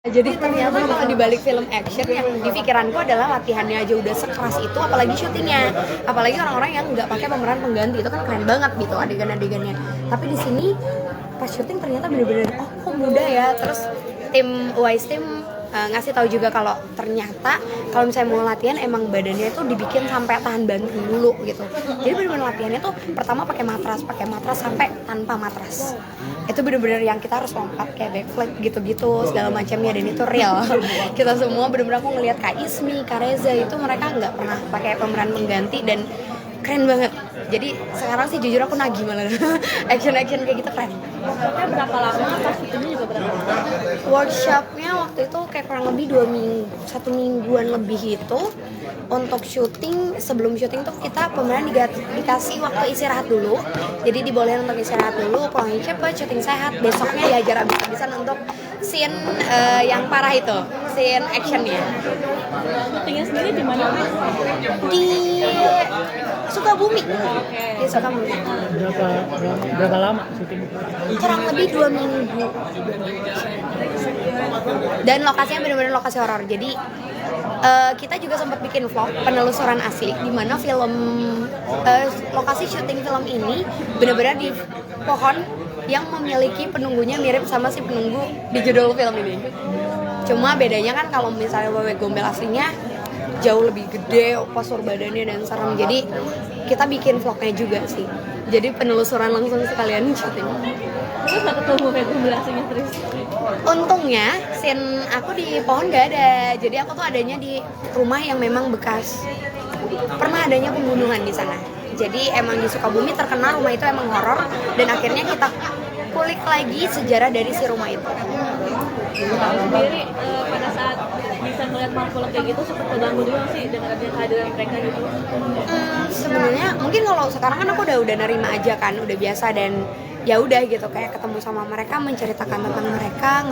Jadi ternyata kalau di balik film action yang di pikiranku adalah latihannya aja udah sekeras itu, apalagi syutingnya, apalagi orang-orang yang nggak pakai pemeran pengganti itu kan keren banget gitu adegan-adegannya. Tapi di sini pas syuting ternyata bener-bener oh kok mudah ya. Terus tim Wise Team ngasih tahu juga kalau ternyata kalau misalnya mau latihan emang badannya itu dibikin sampai tahan banting dulu gitu. Jadi bener-bener latihannya tuh pertama pakai matras sampai tanpa matras. Itu bener-bener yang kita harus lompat kayak backflip gitu-gitu segala macamnya, dan itu real. Kita semua bener-bener, aku ngelihat Kak Ismi, Kak Reza itu mereka nggak pernah pakai pemeran pengganti dan keren banget. Jadi sekarang sih jujur aku nagih malah action kayak gitu keren. Workshopnya berapa lama? Pas syutingnya juga berapa lama? Workshopnya waktu itu kayak kurang lebih 2 minggu, 1 mingguan lebih itu. Untuk syuting, sebelum syuting tuh kita pemeran dikasih waktu istirahat dulu. Jadi dibolehin untuk istirahat dulu, pulangnya cepet, syuting sehat. Besoknya diajar abis-abisan untuk scene yang parah itu, scene actionnya. Syutingnya sendiri di mana? Di Sukabumi. Oke. Di Sukabumi. Berapa lama syuting? Kurang lebih 2 minggu. Dan lokasinya benar-benar lokasi horor. Jadi kita juga sempat bikin vlog penelusuran asli di mana lokasi syuting film ini benar-benar di pohon yang memiliki penunggunya mirip sama si penunggu di judul film ini. Cuma bedanya kan kalau misalnya Wewe Gombel aslinya jauh lebih gede postur badannya dan serem. Jadi kita bikin vlognya juga sih. Jadi penelusuran langsung sekalian syuting. Terus gak ketemu kayak gue belakangnya terus? Untungnya scene aku di pohon gak ada. Jadi aku tuh adanya di rumah yang memang bekas pernah adanya pembunuhan di sana. Jadi emang di Sukabumi terkenal rumah itu emang horor, dan akhirnya kita kulik lagi sejarah dari si rumah itu. Kamu sendiri pada saat bisa ngeliat makhluk kayak gitu sempat terganggu juga sih dengan kehadiran mereka gitu? Sebenarnya mungkin kalau sekarang kan aku udah nerima aja kan, udah biasa, dan ya udah gitu kayak ketemu sama mereka, menceritakan tentang mereka,